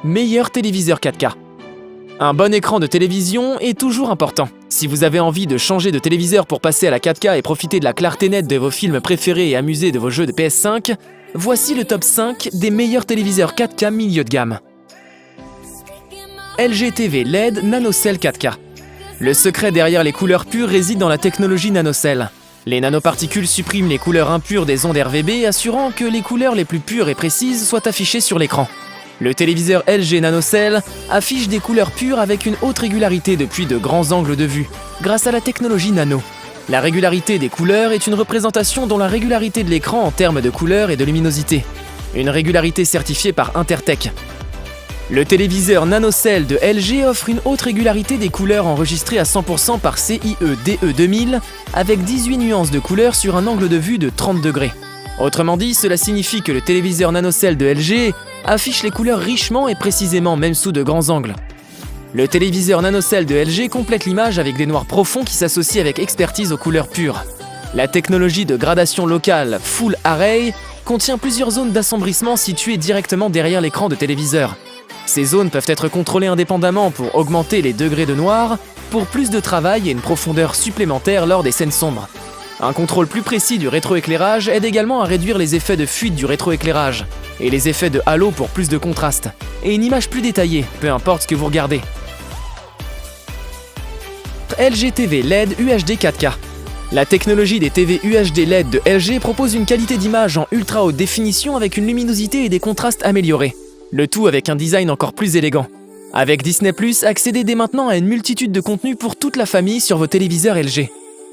Meilleur téléviseur 4K. Un bon écran de télévision est toujours important. Si vous avez envie de changer de téléviseur pour passer à la 4K et profiter de la clarté nette de vos films préférés et amuser de vos jeux de PS5, voici le top 5 des meilleurs téléviseurs 4K milieu de gamme. LG TV LED NanoCell 4K. Le secret derrière les couleurs pures réside dans la technologie NanoCell. Les nanoparticules suppriment les couleurs impures des ondes RGB, assurant que les couleurs les plus pures et précises soient affichées sur l'écran. Le téléviseur LG NanoCell affiche des couleurs pures avec une haute régularité depuis de grands angles de vue, grâce à la technologie nano. La régularité des couleurs est une représentation dont la régularité de l'écran en termes de couleurs et de luminosité. Une régularité certifiée par Intertech. Le téléviseur NanoCell de LG offre une haute régularité des couleurs enregistrées à 100% par CIE DE2000 avec 18 nuances de couleurs sur un angle de vue de 30 degrés. Autrement dit, cela signifie que le téléviseur NanoCell de LG affiche les couleurs richement et précisément, même sous de grands angles. Le téléviseur NanoCell de LG complète l'image avec des noirs profonds qui s'associent avec expertise aux couleurs pures. La technologie de gradation locale Full Array contient plusieurs zones d'assombrissement situées directement derrière l'écran de téléviseur. Ces zones peuvent être contrôlées indépendamment pour augmenter les degrés de noir, pour plus de travail et une profondeur supplémentaire lors des scènes sombres. Un contrôle plus précis du rétroéclairage aide également à réduire les effets de fuite du rétroéclairage et les effets de halo pour plus de contraste, et une image plus détaillée, peu importe ce que vous regardez. LG TV LED UHD 4K. La technologie des TV UHD LED de LG propose une qualité d'image en ultra haute définition avec une luminosité et des contrastes améliorés. Le tout avec un design encore plus élégant. Avec Disney+, accédez dès maintenant à une multitude de contenus pour toute la famille sur vos téléviseurs LG.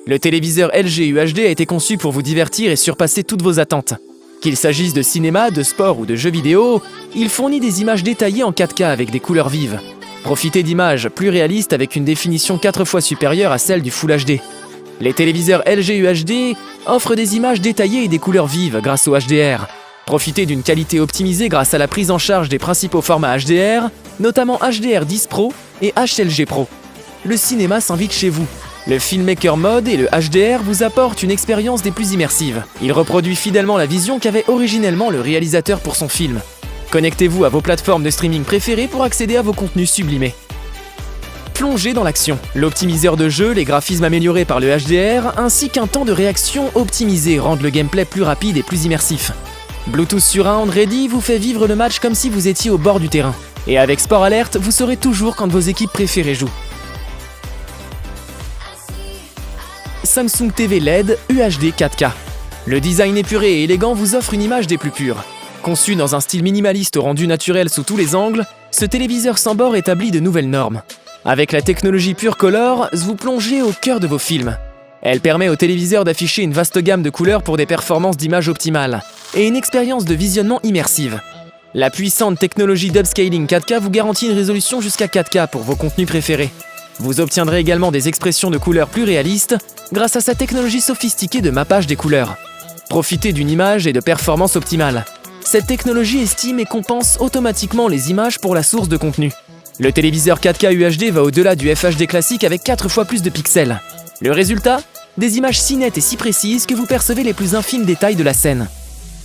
Le téléviseur LG UHD a été conçu pour vous divertir et surpasser toutes vos attentes. Qu'il s'agisse de cinéma, de sport ou de jeux vidéo, il fournit des images détaillées en 4K avec des couleurs vives. Profitez d'images plus réalistes avec une définition 4 fois supérieure à celle du Full HD. Les téléviseurs LG UHD offrent des images détaillées et des couleurs vives grâce au HDR. Profitez d'une qualité optimisée grâce à la prise en charge des principaux formats HDR, notamment HDR10 Pro et HLG Pro. Le cinéma s'invite chez vous. Le Filmmaker Mode et le HDR vous apportent une expérience des plus immersives. Il reproduit fidèlement la vision qu'avait originellement le réalisateur pour son film. Connectez-vous à vos plateformes de streaming préférées pour accéder à vos contenus sublimés. Plongez dans l'action. L'optimiseur de jeu, les graphismes améliorés par le HDR, ainsi qu'un temps de réaction optimisé rendent le gameplay plus rapide et plus immersif. Bluetooth Surround Ready vous fait vivre le match comme si vous étiez au bord du terrain. Et avec Sport Alert, vous saurez toujours quand vos équipes préférées jouent. Samsung TV LED UHD 4K. Le design épuré et élégant vous offre une image des plus pures. Conçu dans un style minimaliste au rendu naturel sous tous les angles, ce téléviseur sans bord établit de nouvelles normes. Avec la technologie Pure Color, vous plongez au cœur de vos films. Elle permet au téléviseur d'afficher une vaste gamme de couleurs pour des performances d'image optimales et une expérience de visionnement immersive. La puissante technologie d'upscaling 4K vous garantit une résolution jusqu'à 4K pour vos contenus préférés. Vous obtiendrez également des expressions de couleurs plus réalistes grâce à sa technologie sophistiquée de mappage des couleurs. Profitez d'une image et de performance optimale. Cette technologie estime et compense automatiquement les images pour la source de contenu. Le téléviseur 4K UHD va au-delà du FHD classique avec 4 fois plus de pixels. Le résultat ? Des images si nettes et si précises que vous percevez les plus infimes détails de la scène.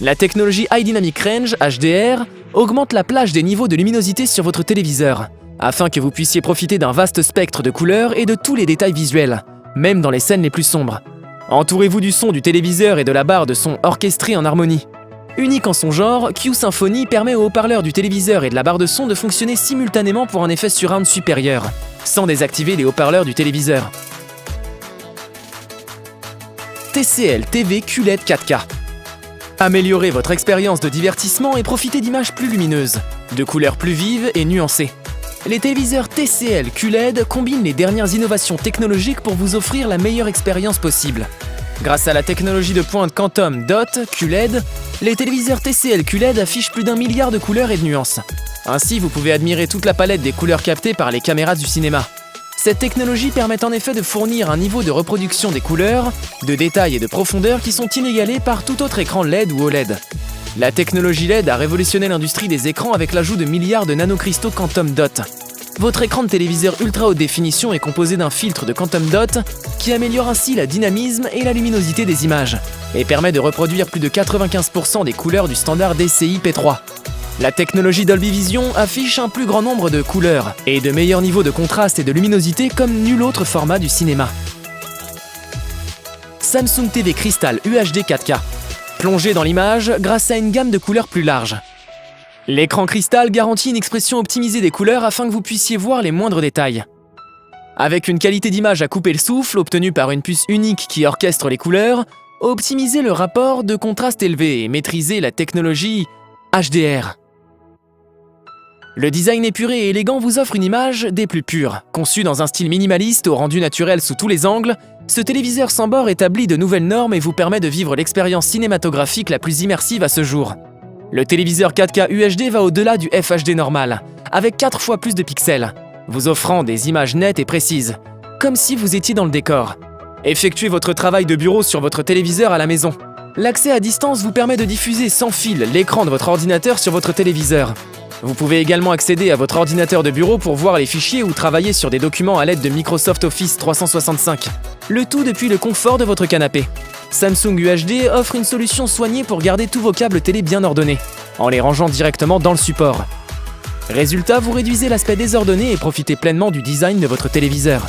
La technologie High Dynamic Range, HDR, augmente la plage des niveaux de luminosité sur votre téléviseur, afin que vous puissiez profiter d'un vaste spectre de couleurs et de tous les détails visuels, même dans les scènes les plus sombres. Entourez-vous du son du téléviseur et de la barre de son orchestrée en harmonie. Unique en son genre, Q-Symphony permet aux haut-parleurs du téléviseur et de la barre de son de fonctionner simultanément pour un effet surround supérieur, sans désactiver les haut-parleurs du téléviseur. TCL TV QLED 4K. Améliorez votre expérience de divertissement et profitez d'images plus lumineuses, de couleurs plus vives et nuancées. Les téléviseurs TCL QLED combinent les dernières innovations technologiques pour vous offrir la meilleure expérience possible. Grâce à la technologie de pointe Quantum Dot QLED, les téléviseurs TCL QLED affichent plus d'1 milliard de couleurs et de nuances. Ainsi, vous pouvez admirer toute la palette des couleurs captées par les caméras du cinéma. Cette technologie permet en effet de fournir un niveau de reproduction des couleurs, de détails et de profondeur qui sont inégalés par tout autre écran LED ou OLED. La technologie LED a révolutionné l'industrie des écrans avec l'ajout de milliards de nanocristaux Quantum Dot. Votre écran de téléviseur ultra haute définition est composé d'un filtre de Quantum Dot qui améliore ainsi la dynamisme et la luminosité des images et permet de reproduire plus de 95% des couleurs du standard DCI P3. La technologie Dolby Vision affiche un plus grand nombre de couleurs et de meilleurs niveaux de contraste et de luminosité comme nul autre format du cinéma. Samsung TV Crystal UHD 4K. Plongez dans l'image grâce à une gamme de couleurs plus large. L'écran cristal garantit une expression optimisée des couleurs afin que vous puissiez voir les moindres détails. Avec une qualité d'image à couper le souffle obtenue par une puce unique qui orchestre les couleurs, optimisez le rapport de contraste élevé et maîtrisez la technologie HDR. Le design épuré et élégant vous offre une image des plus pures. Conçu dans un style minimaliste au rendu naturel sous tous les angles, ce téléviseur sans bord établit de nouvelles normes et vous permet de vivre l'expérience cinématographique la plus immersive à ce jour. Le téléviseur 4K UHD va au-delà du FHD normal, avec 4 fois plus de pixels, vous offrant des images nettes et précises, comme si vous étiez dans le décor. Effectuez votre travail de bureau sur votre téléviseur à la maison. L'accès à distance vous permet de diffuser sans fil l'écran de votre ordinateur sur votre téléviseur. Vous pouvez également accéder à votre ordinateur de bureau pour voir les fichiers ou travailler sur des documents à l'aide de Microsoft Office 365. Le tout depuis le confort de votre canapé. Samsung UHD offre une solution soignée pour garder tous vos câbles télé bien ordonnés, en les rangeant directement dans le support. Résultat, vous réduisez l'aspect désordonné et profitez pleinement du design de votre téléviseur.